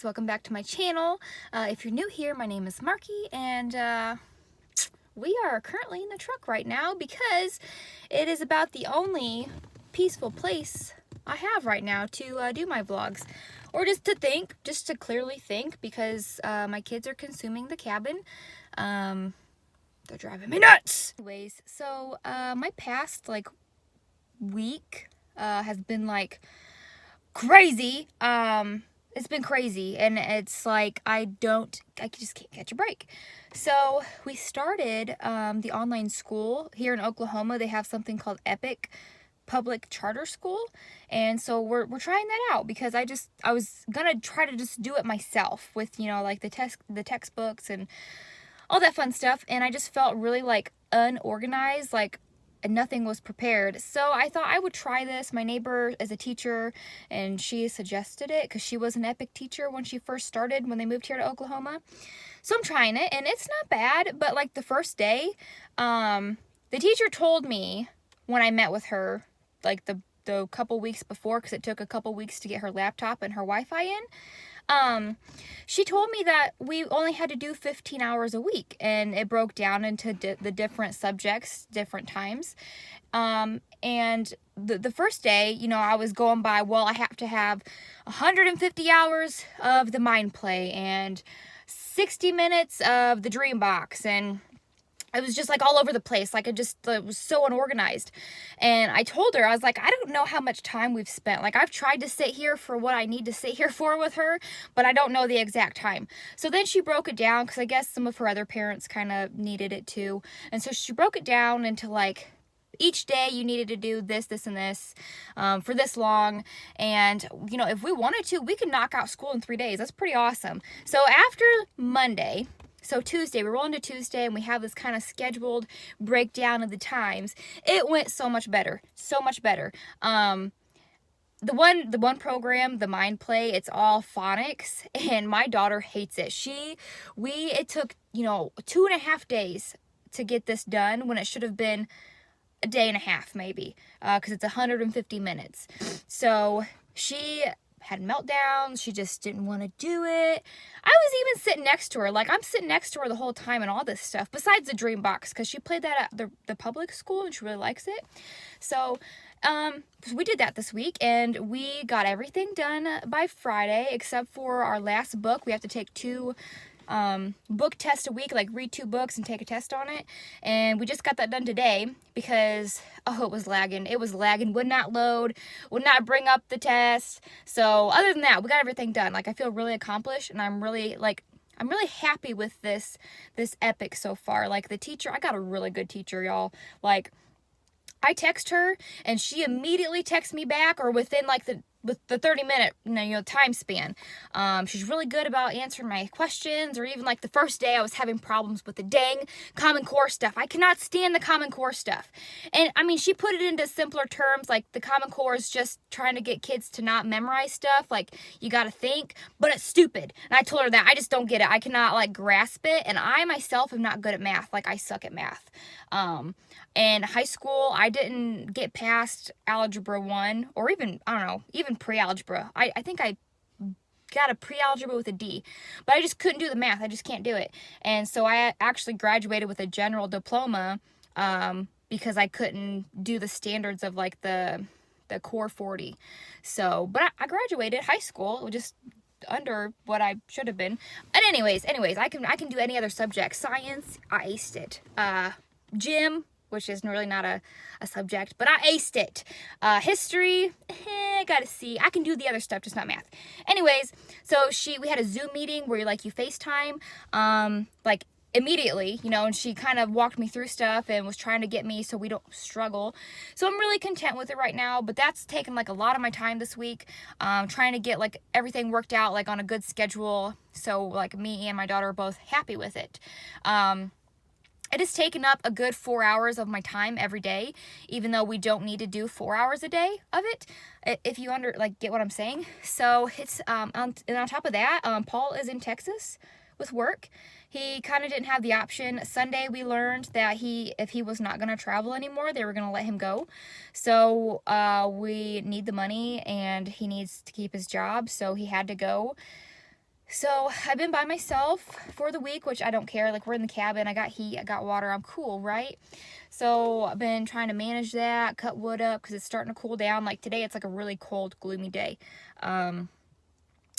guys, welcome back to my channel. If you're new here, my name is Marky, and we are currently in the truck right now because it is about the only peaceful place I have right now to do my vlogs. Or just to think, just to clearly think, because my kids are consuming the cabin. They're driving me nuts! Anyways, so my past week has been crazy. It's been crazy, and it's like I just can't catch a break. So we started the online school here in Oklahoma. They have something called Epic Public Charter School, and so we're trying that out because I was gonna try to just do it myself with the textbooks and all that fun stuff, and I just felt really unorganized, and nothing was prepared. So I thought I would try this. My neighbor is a teacher, and she suggested it because she was an Epic teacher when she first started, when they moved here to Oklahoma. So I'm trying it, and it's not bad, but the first day, the teacher told me when I met with her, the couple weeks before, because it took a couple weeks to get her laptop and her Wi-Fi in, she told me that we only had to do 15 hours a week, and it broke down into the different subjects, different times. And the first day, I was going by, well, I have to have 150 hours of the mind play and 60 minutes of the dream box, and it was just all over the place. It was so unorganized. And I told her, I was like, I don't know how much time we've spent. I've tried to sit here for what I need to sit here for with her, but I don't know the exact time. So then she broke it down, because I guess some of her other parents kind of needed it too. And so she broke it down into each day you needed to do this, this, and this for this long. And, if we wanted to, we could knock out school in 3 days. That's pretty awesome. So after Monday, so Tuesday, we roll into Tuesday, and we have this kind of scheduled breakdown of the times. It went so much better, so much better. The one program, the Mind Play, it's all phonics, and my daughter hates it. It took 2.5 days to get this done, when it should have been a day and a half maybe, because it's 150 minutes. So she had meltdowns. She just didn't want to do it. I was even sitting next to her. I'm sitting next to her the whole time and all this stuff, besides the dream box, because she played that at the public school and she really likes it. So we did that this week, and we got everything done by Friday, except for our last book. We have to take 2 book tests a week, read 2 books and take a test on it. And we just got that done today because, it was lagging. It was lagging, would not load, would not bring up the test. So other than that, we got everything done. I feel really accomplished, and I'm really happy with this Epic so far. The teacher, I got a really good teacher, y'all. I text her, and she immediately texts me back, or within the 30-minute time span. She's really good about answering my questions, or even the first day I was having problems with the dang Common Core stuff. I cannot stand the Common Core stuff. And she put it into simpler terms, the Common Core is just trying to get kids to not memorize stuff, you gotta think, but it's stupid. And I told her that I just don't get it. I cannot grasp it, and I myself am not good at math. I suck at math. In high school, I didn't get past Algebra 1, or even, I don't know, even pre-algebra. I think I got a pre-algebra with a D, but I just couldn't do the math. I just can't do it. And so I actually graduated with a general diploma, because I couldn't do the standards of the core 40. So, but I graduated high school, just under what I should have been. And anyways, I can do any other subject. Science, I aced it. Gym, which is really not a subject, but I aced it. History, I got a C. I can do the other stuff, just not math. Anyways, so we had a Zoom meeting where you FaceTime, immediately, and she kind of walked me through stuff and was trying to get me so we don't struggle. So I'm really content with it right now, but that's taken a lot of my time this week, trying to get everything worked out on a good schedule, so me and my daughter are both happy with it. It has taken up a good 4 hours of my time every day, even though we don't need to do 4 hours a day of it, if you get what I'm saying. So it's, and on top of that, Paul is in Texas with work. He kind of didn't have the option. Sunday we learned that if he was not going to travel anymore, they were going to let him go. So we need the money, and he needs to keep his job, so he had to go. So I've been by myself for the week, which I don't care. Like, we're in the cabin, I got heat, I got water, I'm cool, right? So I've been trying to manage that, cut wood up because it's starting to cool down. Like today, it's like a really cold, gloomy day.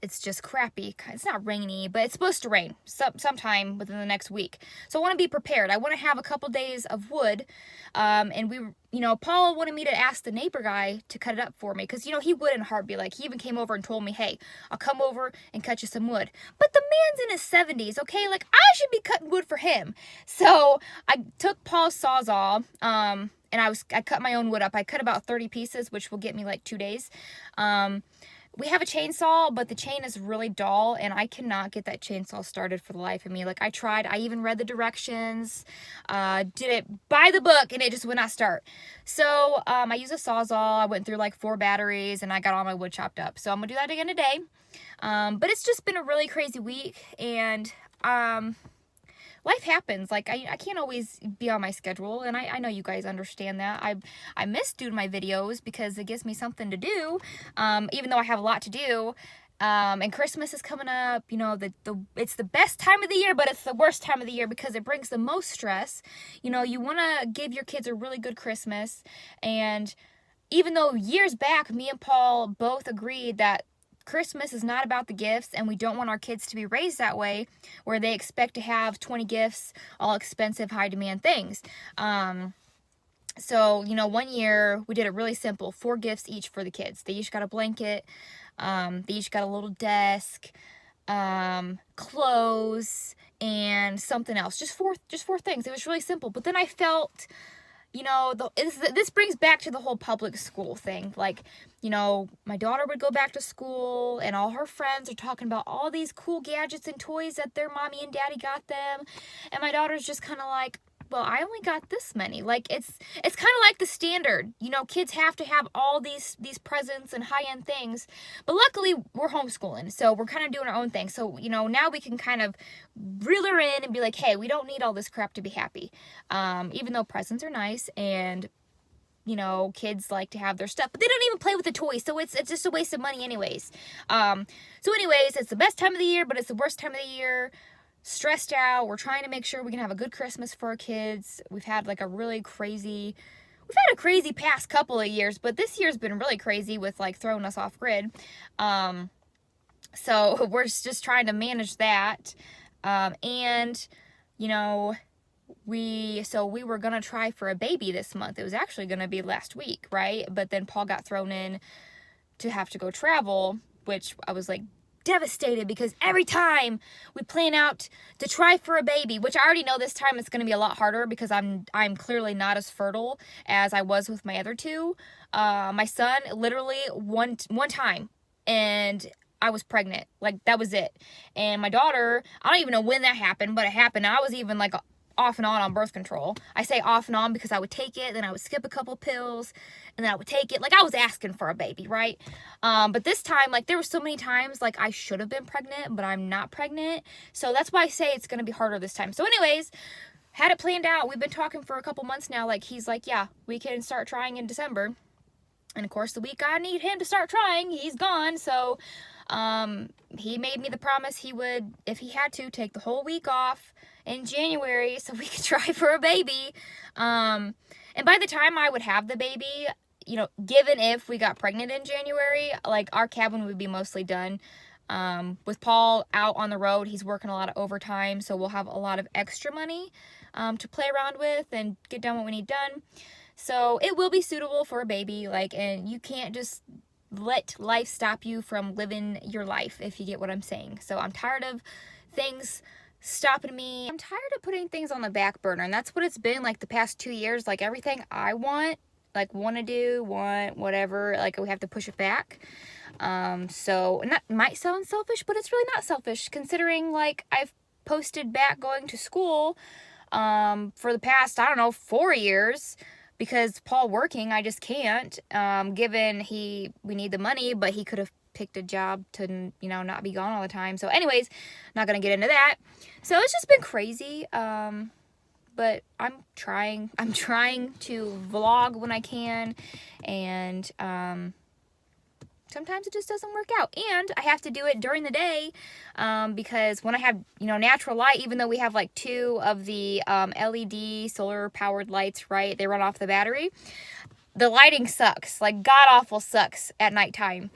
It's just crappy. It's not rainy, but it's supposed to rain sometime within the next week. So I want to be prepared. I want to have a couple days of wood. And Paul wanted me to ask the neighbor guy to cut it up for me. Because, he would in a heartbeat. Like, he even came over and told me, hey, I'll come over and cut you some wood. But the man's in his 70s, okay? Like, I should be cutting wood for him. So I took Paul's Sawzall, and I cut my own wood up. I cut about 30 pieces, which will get me like 2 days. We have a chainsaw, but the chain is really dull, and I cannot get that chainsaw started for the life of me. Like, I tried. I even read the directions, did it by the book, and it just would not start. So, I use a Sawzall. I went through like 4 batteries, and I got all my wood chopped up. So, I'm going to do that again today. But it's just been a really crazy week, and life happens. Like, I can't always be on my schedule, and I know you guys understand that. I miss doing my videos because it gives me something to do, even though I have a lot to do. And Christmas is coming up. It's the best time of the year, but it's the worst time of the year because it brings the most stress. You want to give your kids a really good Christmas, and even though years back, me and Paul both agreed that Christmas is not about the gifts, and we don't want our kids to be raised that way, where they expect to have 20 gifts, all expensive, high demand things. So, one year we did it really simple, 4 gifts each for the kids. They each got a blanket, they each got a little desk, clothes, and something else. Just four things. It was really simple. But then I felt, this brings back to the whole public school thing. Like, my daughter would go back to school, and all her friends are talking about all these cool gadgets and toys that their mommy and daddy got them. And my daughter's just kind of like, well, I only got this many. Like, it's kind of like the standard. Kids have to have all these presents and high-end things. But luckily, we're homeschooling, so we're kind of doing our own thing. So, now we can kind of reel her in and be like, hey, we don't need all this crap to be happy. Even though presents are nice, and kids like to have their stuff, but they don't even play with the toys, so it's just a waste of money anyways. So anyways, it's the best time of the year, but it's the worst time of the year. Stressed out. We're trying to make sure we can have a good Christmas for our kids. We've had like a crazy past couple of years, but this year's been really crazy with like throwing us off grid. So we're just trying to manage that. And we were gonna try for a baby this month. It was actually gonna be last week, right? But then Paul got thrown in to have to go travel, which I was like devastated, because every time we plan out to try for a baby, which I already know this time it's going to be a lot harder because I'm clearly not as fertile as I was with my other 2. My son, literally one time, and I was pregnant. Like, that was it. And my daughter, I don't even know when that happened, but it happened. I was even like off and on birth control. I say off and on because I would take it, then I would skip a couple pills, and then I would take it. Like, I was asking for a baby, right? But this time, like, there were so many times, like, I should have been pregnant, but I'm not pregnant. So that's why I say it's going to be harder this time. So anyways, had it planned out. We've been talking for a couple months now. Like, he's like, yeah, we can start trying in December. And of course, the week I need him to start trying, he's gone. So he made me the promise he would, if he had to, take the whole week off in January so we could try for a baby. And by the time I would have the baby, given if we got pregnant in January, like, our cabin would be mostly done. With Paul out on the road, he's working a lot of overtime, so we'll have a lot of extra money to play around with and get done what we need done. So it will be suitable for a baby, like, and you can't just let life stop you from living your life, if you get what I'm saying. So I'm tired of things stopping me. I'm tired of putting things on the back burner, and that's what it's been like the past 2 years. Like, everything I want to do, whatever, like, we have to push it back. So, and that might sound selfish, but it's really not selfish, considering, like, I've posted back going to school for the past, 4 years. Because Paul working, I just can't, given we need the money, but he could have picked a job to, not be gone all the time. So anyways, not going to get into that. So it's just been crazy, but I'm trying to vlog when I can, and sometimes it just doesn't work out. And I have to do it during the day because when I have, natural light, even though we have like 2 of the LED solar powered lights, right? They run off the battery. The lighting sucks, like god awful sucks at nighttime.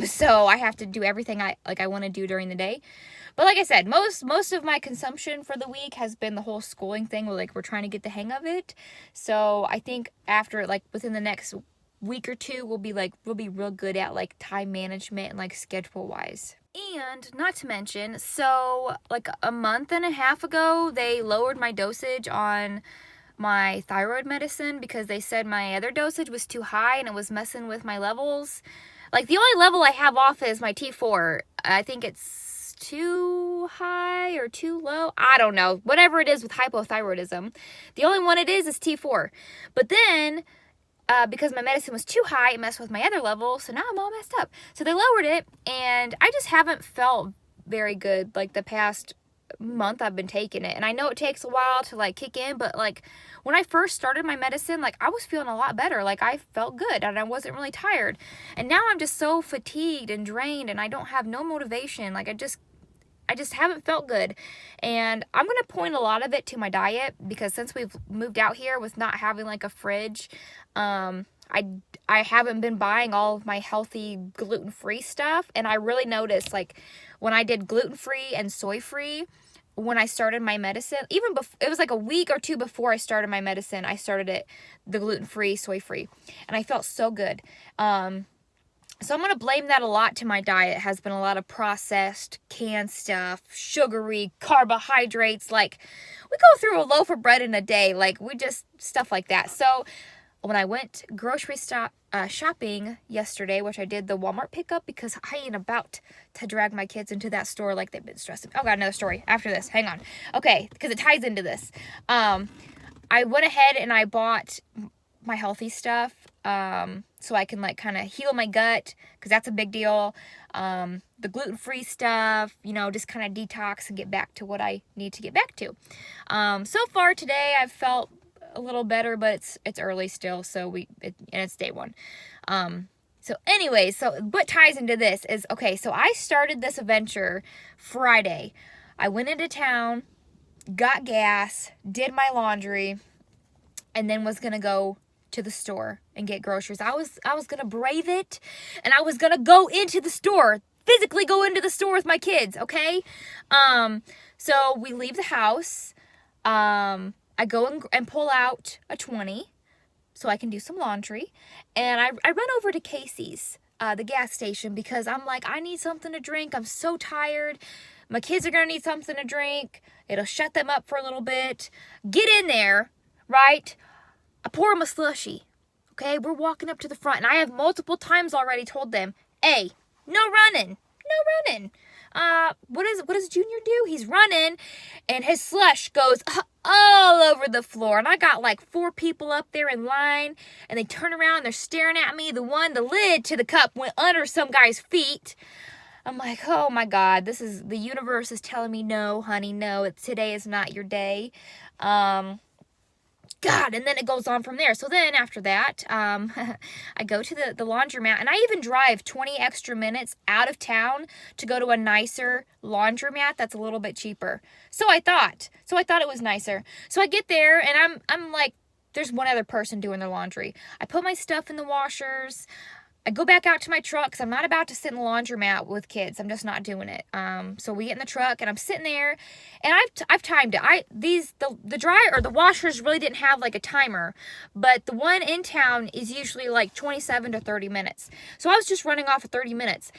So I have to do everything I want to do during the day. But like I said, most of my consumption for the week has been the whole schooling thing. We're trying to get the hang of it. So I think after, within the next week or 2, we'll be real good at time management and schedule wise. And not to mention, so a month and a half ago, they lowered my dosage on my thyroid medicine because they said my other dosage was too high and it was messing with my levels. The only level I have off is my T4. I think it's too high or too low. I don't know. Whatever it is with hypothyroidism. The only one it is T4. But then, because my medicine was too high, it messed with my other level. So now I'm all messed up. So they lowered it, and I just haven't felt very good the past month I've been taking it. And I know it takes a while to kick in, but when I first started my medicine, I was feeling a lot better. I felt good and I wasn't really tired. And now I'm just so fatigued and drained and I don't have no motivation. I just haven't felt good. And I'm going to point a lot of it to my diet because since we've moved out here with not having a fridge, I haven't been buying all of my healthy gluten-free stuff. And I really noticed when I did gluten-free and soy-free, when I started my medicine, even before, it was a week or 2 before I started my medicine, I started it, the gluten-free, soy-free, and I felt so good. So I'm going to blame that a lot to my diet. It has been a lot of processed, canned stuff, sugary, carbohydrates. We go through a loaf of bread in a day. We just, stuff like that. So when I went grocery shopping yesterday, which I did the Walmart pickup because I ain't about to drag my kids into that store they've been stressing. Oh, got another story after this. Hang on. Okay, because it ties into this. I went ahead and I bought my healthy stuff so I can kind of heal my gut because that's a big deal. The gluten-free stuff, just kind of detox and get back to what I need to get back to. So far today I've felt a little better, but it's early still, so and it's day 1. So anyways, so what ties into this is, okay, so I started this adventure Friday. I went into town, got gas, did my laundry, and then was gonna go to the store and get groceries. I was gonna brave it, and I was gonna go into the store, physically go into the store with my kids, okay? So we leave the house. I go and pull out a 20 so I can do some laundry. And I run over to Casey's, the gas station, because I'm I need something to drink. I'm so tired. My kids are going to need something to drink. It'll shut them up for a little bit. Get in there, right? I pour them a slushie. Okay, we're walking up to the front. And I have multiple times already told them, hey, no running. No running. What does Junior do? He's running, and his slush goes all over the floor. And I got 4 people up there in line, and they turn around, and they're staring at me. The lid to the cup went under some guy's feet. I'm oh my God, the universe is telling me, no, honey, no, today is not your day. God, and then it goes on from there. So then after that, I go to the laundromat, and I even drive 20 extra minutes out of town to go to a nicer laundromat that's a little bit cheaper. So I thought it was nicer. So I get there, and I'm there's one other person doing their laundry. I put my stuff in the washers. I go back out to my truck because I'm not about to sit in the laundromat with kids. I'm just not doing it. So we get in the truck and I'm sitting there, and I've timed it. The dryer or the washers really didn't have a timer, but the one in town is usually 27 to 30 minutes. So I was just running off of 30 minutes.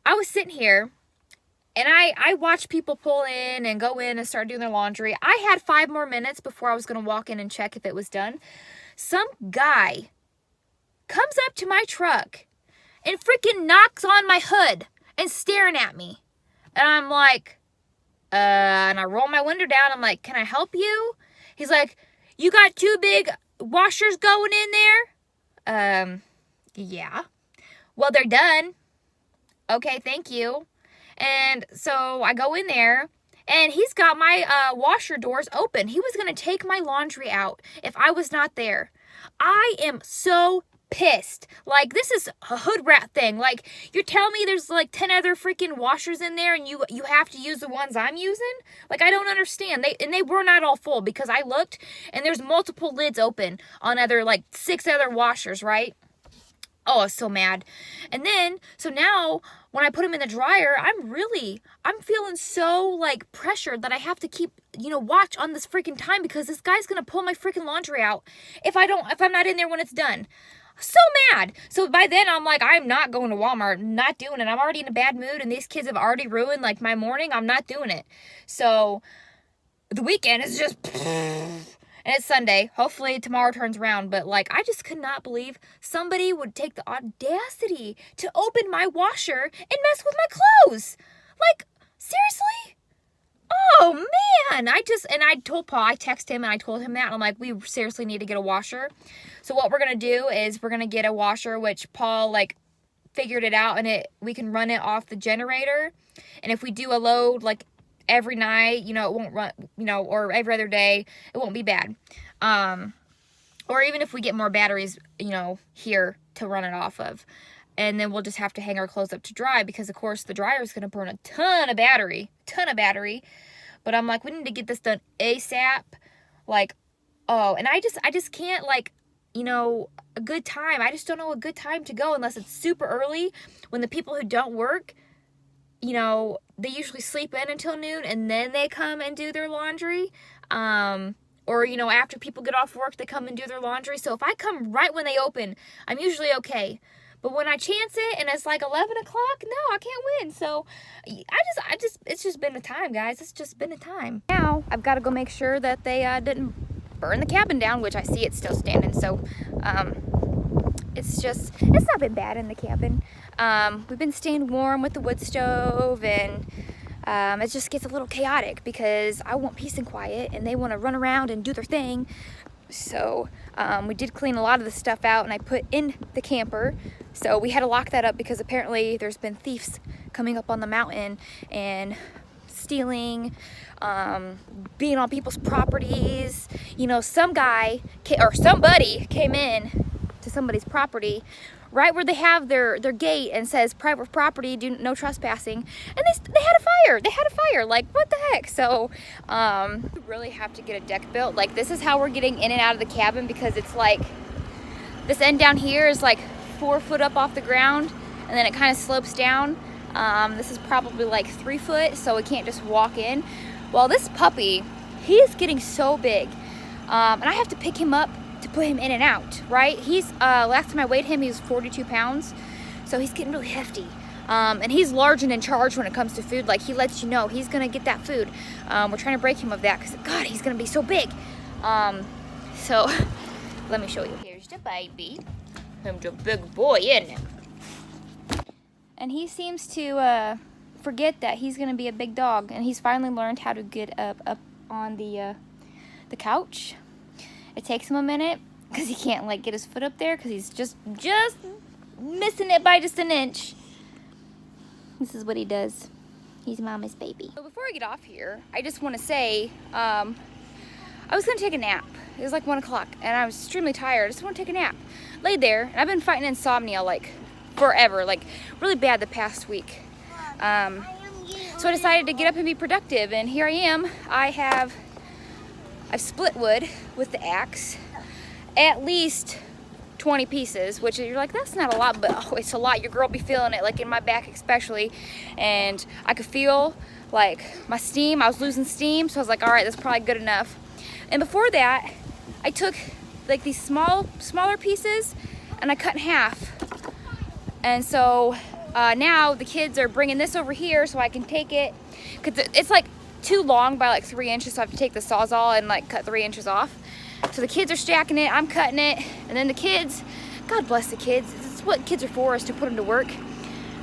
I was sitting here, and I watched people pull in and go in and start doing their laundry. I had 5 more minutes before I was going to walk in and check if it was done. Some guy comes up to my truck and freaking knocks on my hood and staring at me. And I'm and I roll my window down. I'm can I help you? He's you got 2 big washers going in there? Yeah. Well, they're done. Okay, thank you. And so I go in there, and he's got my washer doors open. He was going to take my laundry out if I was not there. I am so pissed. Like, this is a hood rat thing. Like, you're telling me there's like 10 other freaking washers in there and you have to use the ones I'm using? Like, I don't understand. They were not all full, because I looked and there's multiple lids open on like 6 other washers, right? Oh, I was so mad. And then, so now when I put them in the dryer, I'm feeling so like pressured that I have to keep, watch on this freaking time, because this guy's gonna pull my freaking laundry out if I'm not in there when it's done. So mad. So by then I'm like, I'm not going to Walmart, not doing it. I'm already in a bad mood and these kids have already ruined like my morning. I'm not doing it. So the weekend is just, and it's Sunday. Hopefully tomorrow turns around. But like, I just could not believe somebody would take the audacity to open my washer and mess with my clothes. Like, seriously? Oh man, I told Paul, I texted him and I told him that, and I'm like, we seriously need to get a washer. So what we're gonna do is we're gonna get a washer, which Paul like figured it out, and we can run it off the generator. And if we do a load like every night, it won't run, or every other day, it won't be bad. Or even if we get more batteries, here to run it off of. And then we'll just have to hang our clothes up to dry, because of course the dryer is going to burn a ton of battery. But I'm like, we need to get this done ASAP. Like, oh, and I just can't, like, a good time. I just don't know a good time to go unless it's super early, when the people who don't work, they usually sleep in until noon and then they come and do their laundry. Or, after people get off work, they come and do their laundry. So if I come right when they open, I'm usually okay. But when I chance it and it's like 11 o'clock, no, I can't win. So it's just been a time, guys. It's just been a time. Now I've got to go make sure that they didn't burn the cabin down, which I see it's still standing. So it's not been bad in the cabin. We've been staying warm with the wood stove, and it just gets a little chaotic because I want peace and quiet and they want to run around and do their thing. So we did clean a lot of the stuff out and I put in the camper. So we had to lock that up because apparently there's been thieves coming up on the mountain and stealing, being on people's properties. Some guy or somebody came in to somebody's property right where they have their gate and says private property, no trespassing, and they had a fire. Like, what the heck? So we really have to get a deck built. Like, this is how we're getting in and out of the cabin, because it's like this end down here is like 4 foot up off the ground, and then it kind of slopes down. This is probably like 3 foot, so we can't just walk in. Well, this puppy, he's getting so big, and I have to pick him up to put him in and out, right? He's, last time I weighed him, he was 42 pounds. So he's getting really hefty. And he's large and in charge when it comes to food. Like, he lets you know he's gonna get that food. We're trying to break him of that because, God, he's gonna be so big. So let me show you. Here's the baby. He's a big boy, isn't it? And he seems to forget that he's gonna be a big dog, and he's finally learned how to get up on the couch. It takes him a minute because he can't like get his foot up there because he's just missing it by just an inch. This is what he does. He's mama's baby. So before I get off here, I just want to say, I was gonna take a nap. It was like 1 o'clock and I was extremely tired. I just want to take a nap. Laid there, and I've been fighting insomnia like forever, like really bad the past week. So I decided to get up and be productive, and here I am. I've split wood with the axe, at least 20 pieces, which you're like, that's not a lot, but oh, it's a lot. Your girl be feeling it, like in my back especially. And I could feel like my steam, I was losing steam, so I was like, all right, that's probably good enough. And before that, I took like these smaller pieces and I cut in half. And so now the kids are bringing this over here so I can take it, because it's like too long by like 3 inches, so I have to take the Sawzall and like cut 3 inches off. So the kids are stacking it, I'm cutting it, and then the kids, God bless the kids, this is what kids are for, is to put them to work.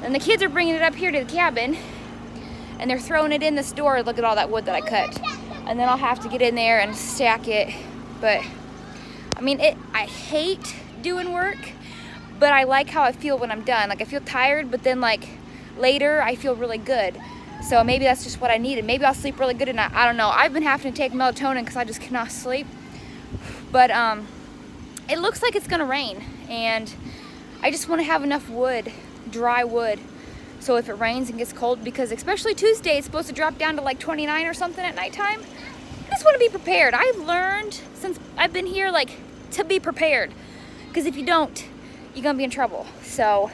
And the kids are bringing it up here to the cabin, and they're throwing it in this door. Look at all that wood that I cut. And then I'll have to get in there and stack it. But I mean, I hate doing work, but I like how I feel when I'm done. Like, I feel tired, but then like later I feel really good. So maybe that's just what I needed. Maybe I'll sleep really good tonight. I don't know. I've been having to take melatonin because I just cannot sleep. But it looks like it's gonna rain, and I just want to have enough wood, dry wood, so if it rains and gets cold, because especially Tuesday, it's supposed to drop down to like 29 or something at nighttime. I just want to be prepared. I've learned since I've been here, like, to be prepared, because if you don't, you're gonna be in trouble. So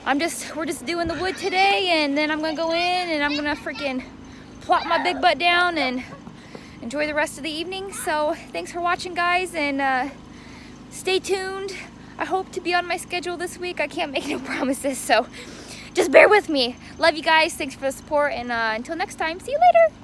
we're just doing the wood today, and then I'm gonna go in and I'm gonna freaking plop my big butt down and enjoy the rest of the evening. So thanks for watching, guys, and stay tuned. I hope to be on my schedule this week. I can't make no promises, so just bear with me. Love you guys. Thanks for the support, and until next time, see you later.